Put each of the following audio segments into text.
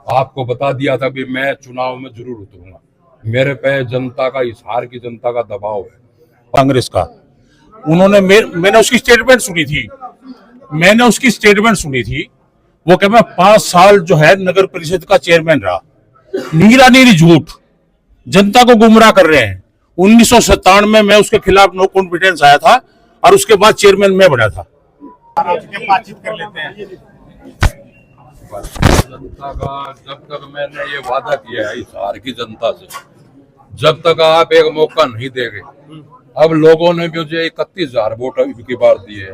आपको बता दिया था कि मैं चुनाव में जरूर उतरूंगा। मेरे पे जनता का, इस हार की जनता का दबाव है, कांग्रेस का। मैंने उसकी स्टेटमेंट सुनी थी। वो कह मैं 5 साल जो है नगर परिषद का चेयरमैन रहा। नीरा नीरी झूठ, जनता को गुमराह कर रहे हैं। 1997 में मैं उसके खिलाफ नो कॉन्फिडेंस आया था और उसके बाद चेयरमैन मैं बना था। बातचीत कर लेते हैं। जनता का जब तक मैंने ये वादा किया है इस हार की जनता से, जब तक आप एक मौका नहीं देंगे। अब लोगों ने मुझे 31,000 वोट की बार दिए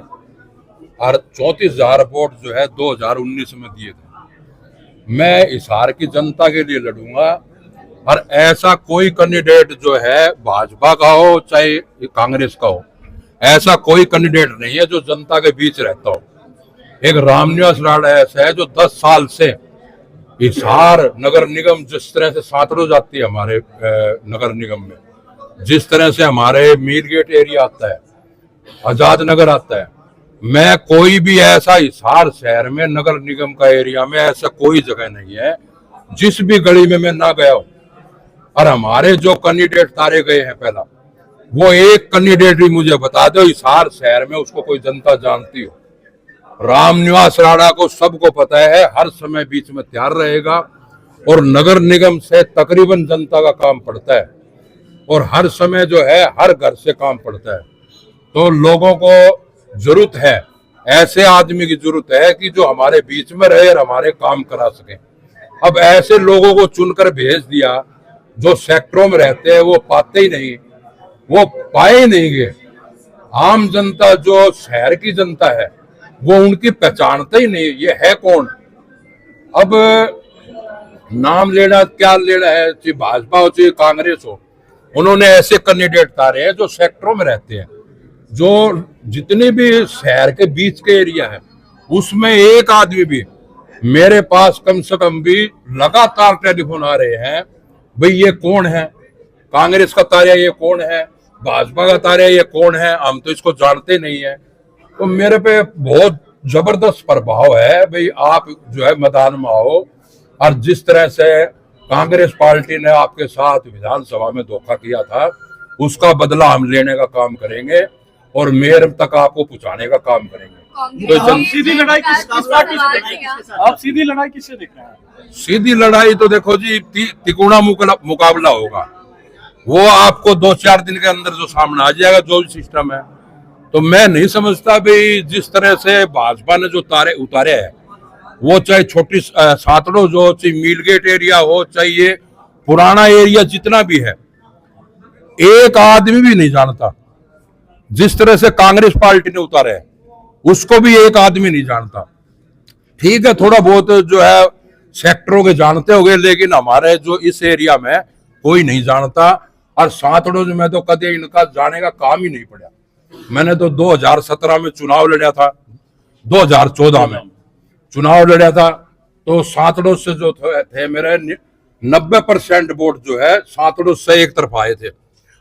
और 34,000 वोट जो है 2019 में दिए थे। मैं इस हार की जनता के लिए लड़ूंगा और ऐसा कोई कैंडिडेट जो है भाजपा का हो चाहे कांग्रेस का हो, ऐसा कोई कैंडिडेट नहीं है जो जनता के बीच रहता हो। एक रामनिवास राणा ऐसा है जो 10 साल से हिसार नगर निगम, जिस तरह से सांतड़ो जाती है हमारे नगर निगम में, जिस तरह से हमारे मीर गेट एरिया आता है, आजाद नगर आता है, मैं कोई भी ऐसा हिसार शहर में नगर निगम का एरिया में ऐसा कोई जगह नहीं है जिस भी गली में मैं ना गया हूं। और हमारे जो कैंडिडेट तारे गए हैं पहला, वो एक कैंडिडेट भी मुझे बता दो हिसार शहर में उसको कोई जनता जानती हो। रामनिवास राणा को सबको पता है, हर समय बीच में तैयार रहेगा और नगर निगम से तकरीबन जनता का काम पड़ता है और हर समय जो है हर घर से काम पड़ता है। तो लोगों को जरूरत है, ऐसे आदमी की जरूरत है कि जो हमारे बीच में रहे और हमारे काम करा सके। अब ऐसे लोगों को चुनकर भेज दिया जो सेक्टरों में रहते हैं, वो पाते ही नहीं, वो पाए ही नहीं गए। आम जनता जो शहर की जनता है वो उनकी पहचानते ही नहीं, ये है कौन। अब नाम लेना क्या लेना है, चाहे भाजपा हो चाहे कांग्रेस हो, उन्होंने ऐसे कैंडिडेट तारे हैं जो सेक्टरों में रहते हैं, जो जितने भी शहर के बीच के एरिया है उसमें एक आदमी भी, मेरे पास कम से कम भी लगातार टेलीफोन आ रहे हैं, भाई ये कौन है, कांग्रेस का तारिया ये कौन है, भाजपा का तारिया ये कौन है, हम तो इसको जानते नहीं है। तो मेरे पे बहुत जबरदस्त प्रभाव है, भाई आप जो है मैदान में आओ और जिस तरह से कांग्रेस पार्टी ने आपके साथ विधानसभा में धोखा किया था उसका बदला हम लेने का काम करेंगे और मेयर तक आपको पहुंचाने का काम करेंगे। तो सीधी लड़ाई किस पार्टी से देख रहे हैं आप? सीधी लड़ाई किससे देख रहे हैं? सीधी लड़ाई तो देखो जी, तिकोना मुकाबला होगा, वो आपको 2-4 दिन के अंदर जो सामने आ जाएगा, जो भी सिस्टम है। तो मैं नहीं समझता भाई जिस तरह से भाजपा ने जो तारे उतारे हैं, वो चाहे छोटी सांतड़ो जो, चाहे मीलगेट एरिया हो, चाहे ये पुराना एरिया जितना भी है, एक आदमी भी नहीं जानता। जिस तरह से कांग्रेस पार्टी ने उतारे हैं उसको भी एक आदमी नहीं जानता। ठीक है, थोड़ा बहुत जो है सेक्टरों के जानते होंगे, लेकिन हमारे जो इस एरिया में कोई नहीं जानता। और सांतड़ो में तो कभी इनका जाने का काम ही नहीं पड़ा। मैंने तो 2017 में चुनाव लड़ा था, 2014 में चुनाव लड़ा था, तो सांतड़ो से जो थे मेरे 90% वोट जो है सांतड़ो से एक तरफ आए थे।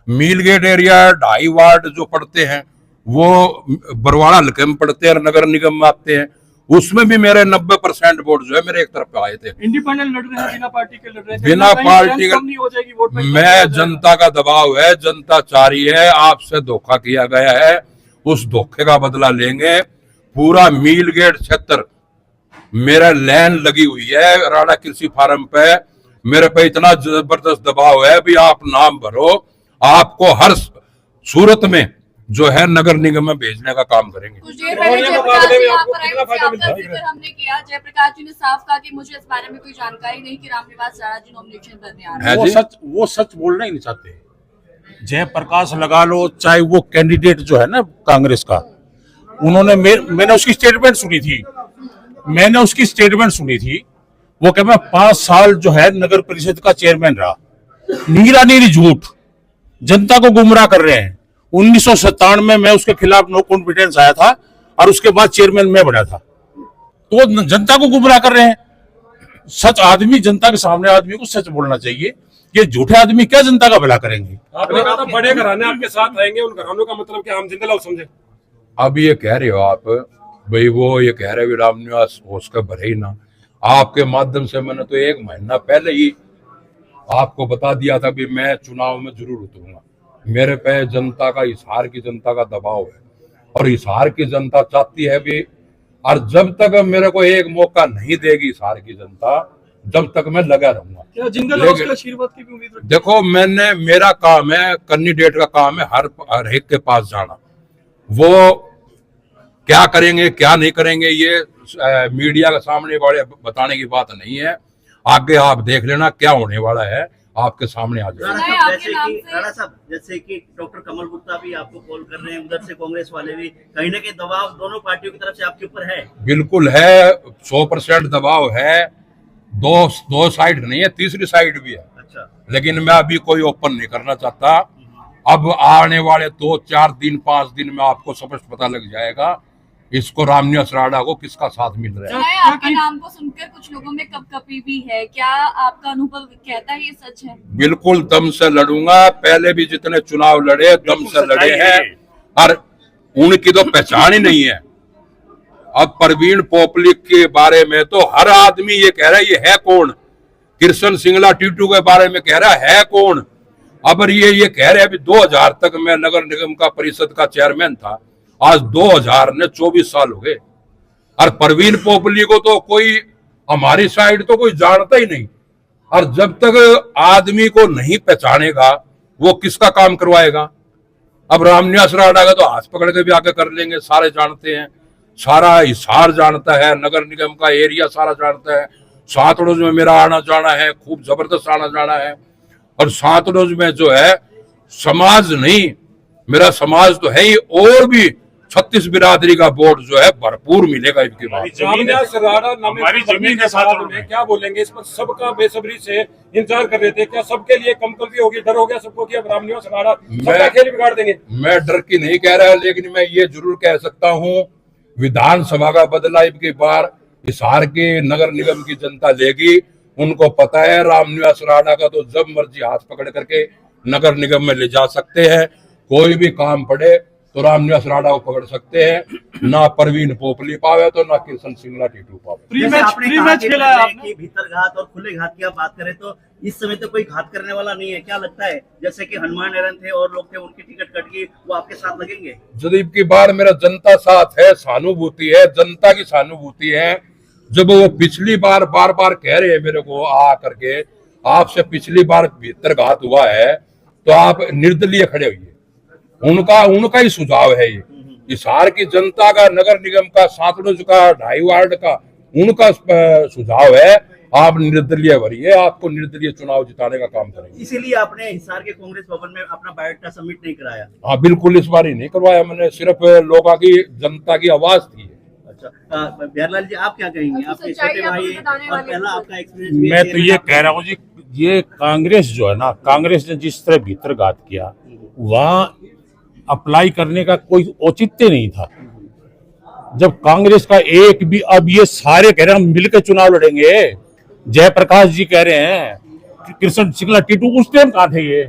मीलगेट एरिया 2.5 वार्ड जो पड़ते हैं वो बरवाड़ा हल्के में पड़ते हैं और नगर निगम में आते हैं, उसमें भी मेरे 90% वोट जो है मेरे एक तरफ आए थे। इंडिपेंडेंट लड़ रहे हैं, बिना पार्टी के लड़ रहे हैं, बिना पार्टी कम नहीं हो जाएगी वोट में? मैं, जनता का दबाव है, जनता चाह रही है, आपसे धोखा किया गया है, उस धोखे का बदला लेंगे। पूरा मीलगेट क्षेत्र मेरा लैंड लगी हुई है राणा कृषि फार्म पे, मेरे पे इतना जबरदस्त दबाव है भी आप नाम भरो, आपको हर सूरत में जो है नगर निगम में भेजने का काम करेंगे। हमने किया, जयप्रकाश जी ने साफ कहा कि मुझे इस बारे में कोई जानकारी नहीं कि रामनिवास राणा जी नॉमिनेशन करने आ रहे हैं। वो सच बोलना ही नहीं चाहते। जयप्रकाश लगा लो, चाहे वो कैंडिडेट जो है ना कांग्रेस का, मैंने उसकी स्टेटमेंट सुनी थी। वो कह मैं 5 साल जो है नगर परिषद का चेयरमैन रहा। नीरा नीरी झूठ, जनता को गुमराह कर रहे हैं। 1997 में मैं उसके खिलाफ नो कॉन्फिडेंस आया था और उसके बाद चेयरमैन मैं बना था। तो जनता को गुमराह कर रहे हैं। सच आदमी, जनता के सामने आदमी को सच बोलना चाहिए। ये झूठे आदमी क्या जनता का भला करेंगे? आपने कहा था बड़े घराने आपके साथ रहेंगे, उन घरानों का मतलब क्या हम जिंदा लोग समझे? अब ये कह रहे हो आप भाई, वो ये कह रहे हो रामनिवास होश का भरे ही ना। आपके माध्यम से मैंने तो 1 महीना पहले ही आपको बता दिया था कि मैं चुनाव में जरूर उतरूंगा। मेरे पे जनता का, हिसार की जनता का दबाव है और हिसार की जनता चाहती है भी, और जब तक मेरे को एक मौका नहीं देगी हिसार की जनता, जब तक मैं लगा रहूंगा। क्या जिंदल हाउस के आशीर्वाद की भी उम्मीद रखते हैं? देखो, मेरा काम है, कैंडिडेट का काम है हर एक के पास जाना। वो क्या करेंगे क्या नहीं करेंगे ये मीडिया के सामने बड़े बताने की बात नहीं है। आगे आप देख लेना क्या होने वाला है, आपके सामने आ जाएगा। राणा साहब, जैसे कि डॉक्टर कमल गुप्ता भी आपको कॉल कर रहे हैं, उधर से कांग्रेस वाले भी, कहीं ना कहीं दबाव दोनों पार्टियों की तरफ से आपके ऊपर है? बिल्कुल है, 100% दबाव है। दो साइड नहीं है, तीसरी साइड भी है। अच्छा, लेकिन मैं अभी कोई ओपन नहीं करना चाहता। अब आने वाले 2-4 दिन 5 दिन में आपको स्पष्ट पता लग जाएगा इसको, रामनिवास राणा को किसका साथ मिल रहा है। आपके नाम को सुनकर कुछ लोगों में कपकपी भी है, क्या आपका अनुभव कहता है ये सच है? बिल्कुल दम से लड़ूंगा। पहले भी जितने चुनाव लड़े दम से लड़े हैं, और उनकी तो पहचान ही नहीं है। अब प्रवीण पोपली के बारे में तो हर आदमी ये कह रहा है ये है कौन। कृष्ण सिंगला टीटू के बारे में कह रहा है कौन। अब ये कह रहे हैं अभी 2000 तक मैं नगर निगम का परिषद का चेयरमैन था, आज 2000 ने 24 साल हो गए। और प्रवीण पोपली को तो कोई, हमारी साइड तो कोई जानता ही नहीं। और जब तक आदमी को नहीं पहचानेगा वो किसका काम करवाएगा। अब रामनिवास राणा का तो हाथ पकड़ के भी आगे कर लेंगे, सारे जानते हैं, सारा हिसार जानता है, नगर निगम का एरिया सारा जानता है। सातरोज में मेरा आना जाना है, खूब जबरदस्त आना जाना है। और सातरोज में जो है समाज नहीं, मेरा समाज तो है ही, और भी 36 बिरादरी का वोट जो है भरपूर मिलेगा इनकी बात। रामनिवास राणा हमारी जमीन है साथ में, क्या बोलेंगे इस पर? सबका बेसब्री से इंतजार कर रहे थे, क्या सबके लिए कंपल्सरी होगी, डर हो गया सबको कि अब रामनिवास राणा सबका खेल बिगाड़ देंगे? मैं डर की नहीं कह रहा, लेकिन मैं ये जरूर कह सकता हूँ विधानसभा का बदला अब की बार हिसार के नगर निगम की जनता लेगी। उनको पता है रामनिवास राणा का तो जब मर्जी हाथ पकड़ करके नगर निगम में ले जा सकते हैं। कोई भी काम पड़े तो रामनिवास राणा को पकड़ सकते हैं। ना प्रवीण पोपली पावे तो ना कृष्ण सिंगला टीटू पावे। प्री मैच खेला है आपने? भीतर घात और खुले घात की आप बात करें तो इस समय तो कोई घात करने वाला नहीं है। क्या लगता है, जैसे कि हनुमान एरन थे और लोग थे, उनकी टिकट कट गई, वो आपके साथ लगेंगे? जदीब की बार मेरा जनता साथ है, सहानुभूति है, जनता की सहानुभूति है। जब वो पिछली बार बार कह रहे हैं मेरे को आ करके, आपसे पिछली बार भीतर घात हुआ है तो आप निर्दलीय खड़े हुए, उनका ही सुझाव है ये। हिसार की जनता का, नगर निगम का, सातरोज का, 2.5 वार्ड का उनका सुझाव है आप निर्दलीय भरिए, आपको निर्दलीय चुनाव जिताने का काम करेंगे। इसीलिए आपने हिसार के कांग्रेस भवन में अपना बायोडाटा सबमिट नहीं कराया? हाँ बिल्कुल, इस बार ही नहीं करवाया मैंने, सिर्फ लोगों की, जनता की आवाज थी। अच्छा, बिहारलाल जी आप क्या कहेंगे? आपके छोटे भाई और पहला आपका एक्सपीरियंस। मैं तो ये कह रहा हूँ जी, ये कांग्रेस जो है ना, कांग्रेस ने जिस तरह भीतर घात किया, वहां अप्लाई करने का कोई औचित्य नहीं था। जब कांग्रेस का एक भी, अब ये सारे कह रहे हैं हम मिलकर चुनाव लड़ेंगे, जयप्रकाश जी कह रहे हैं, कृष्ण सिंगला टीटू उस टाइम कहाँ थे ये?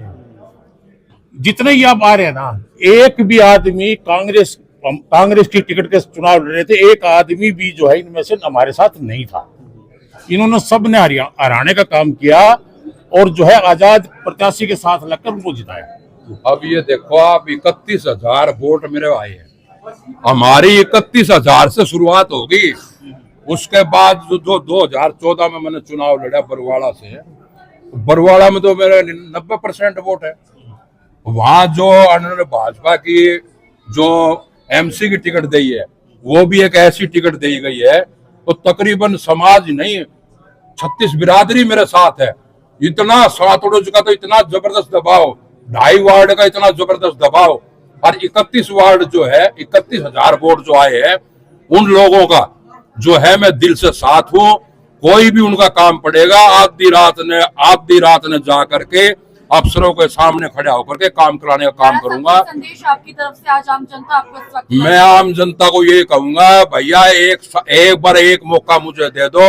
जितने ही आप आ रहे हैं ना, एक भी आदमी कांग्रेस की टिकट के चुनाव लड़ रहे थे, एक आदमी भी जो है इनमें से हमारे साथ नहीं था। इन्होंने सब ने हराने का काम किया और जो है आजाद प्रत्याशी के साथ लगकर उनको जिताया। अब ये देखो आप, 31,000 वोट मेरे आए हैं, हमारी 31,000 से शुरुआत होगी। उसके बाद जो 2014 में मैंने चुनाव लड़ा बरवाड़ा से, बरवाड़ा में तो मेरे 90% वोट है। वहां जो उन्होंने भाजपा की जो एमसी की टिकट दी है, वो भी एक ऐसी टिकट दी गई है, तो तकरीबन समाज नहीं 36 बिरादरी मेरे साथ है। इतना सातरोज का तो इतना जबरदस्त दबाव, 2.5 वार्ड का इतना जबरदस्त दबाव, और 31 वार्ड जो है, 31,000 वोट जो आए हैं, उन लोगों का जो है मैं दिल से साथ हूँ। कोई भी उनका काम पड़ेगा, आधी रात ने जा करके अफसरों के सामने खड़े होकर के काम कराने का काम करूंगा। संदेश आपकी तरफ से आज आम जनता आपको इस वक्त? मैं आम जनता को ये कहूंगा, भैया एक बार एक मौका मुझे दे दो,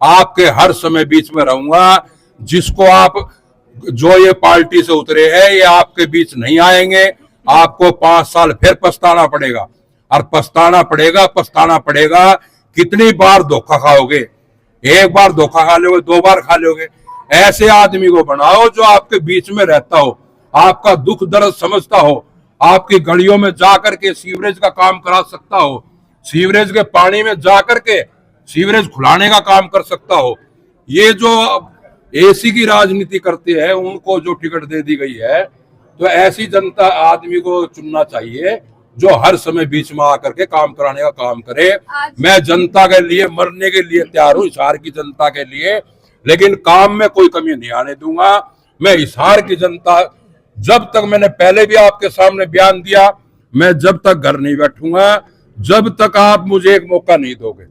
आपके हर समय बीच में रहूंगा। जिसको आप, जो ये पार्टी से उतरे हैं, ये आपके बीच नहीं आएंगे। आपको 5 साल फिर पछताना पड़ेगा, और पछताना पड़ेगा। कितनी बार धोखा खाओगे? एक बार धोखा खा लोगे, 2 बार खा लोगे। ऐसे आदमी को बनाओ जो आपके बीच में रहता हो, आपका दुख दर्द समझता हो, आपकी गलियों में जाकर के सीवरेज का काम करा सकता हो, सीवरेज के पानी में जाकर के सीवरेज खुलाने का काम कर सकता हो। ये जो एसी की राजनीति करते हैं उनको जो टिकट दे दी गई है, तो ऐसी जनता आदमी को चुनना चाहिए जो हर समय बीच में आकर के काम कराने का काम करे। मैं जनता के लिए मरने के लिए तैयार हूँ, हिसार की जनता के लिए, लेकिन काम में कोई कमी नहीं आने दूंगा। मैं हिसार की जनता, जब तक, मैंने पहले भी आपके सामने बयान दिया, मैं जब तक घर नहीं बैठूंगा जब तक आप मुझे एक मौका नहीं दोगे।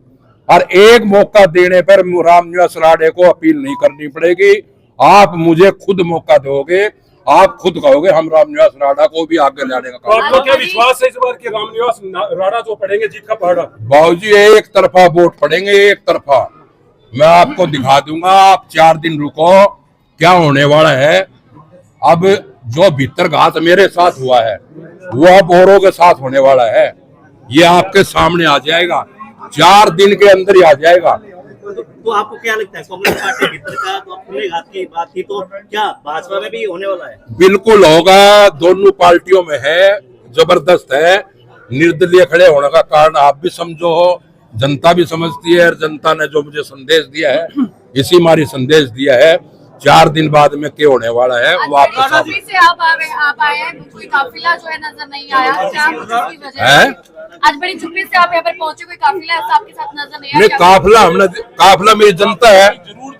और एक मौका देने पर रामनिवास राठे को अपील नहीं करनी पड़ेगी, आप मुझे खुद मौका दोगे, आप खुद कहोगे हम रामनिवास राठा को भी आगे लाने का तो काम। आपको क्या विश्वास है इस बार की रामनिवास राणा जो पड़ेंगे जीत का पहाड़ा? बाबूजी एक तरफा वोट पड़ेंगे, एक तरफा। मैं आपको दिखा दूंगा, आप 4 दिन रुको, क्या होने वाला है। अब जो भीतर घात मेरे साथ हुआ है वो अब औरों के साथ होने वाला है, ये आपके सामने आ जाएगा, 4 दिन के अंदर ही आ जाएगा। तो आपको क्या लगता है, कांग्रेस पार्टी भीतर का तो खुले घात की बात थी, तो क्या भाजपा में भी होने वाला है? बिल्कुल होगा, दोनों पार्टियों में है, जबरदस्त है। निर्दलीय खड़े होने का कारण आप भी समझो हो, जनता भी समझती है, और जनता ने जो मुझे संदेश दिया है इसी मारी संदेश दिया है। 4 दिन बाद में क्या होने वाला है वो आपको दिल्ली से आप आए हैं, कोई काफिला जो है नजर नहीं आया, क्या कुछ इसकी वजह है? आज बड़ी चुप्पी से आप यहाँ पर पहुंचे, कोई काफिला ऐसा आपके साथ नजर नहीं नहीं, आया? काफिला मेरी जनता है,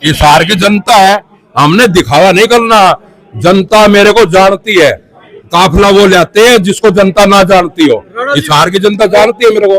हिसार की जनता है, हमने दिखावा नहीं करना। जनता मेरे को जानती है, काफिला वो लाते हैं जिसको जनता ना जानती हो, हिसार की जनता जानती है मेरे को।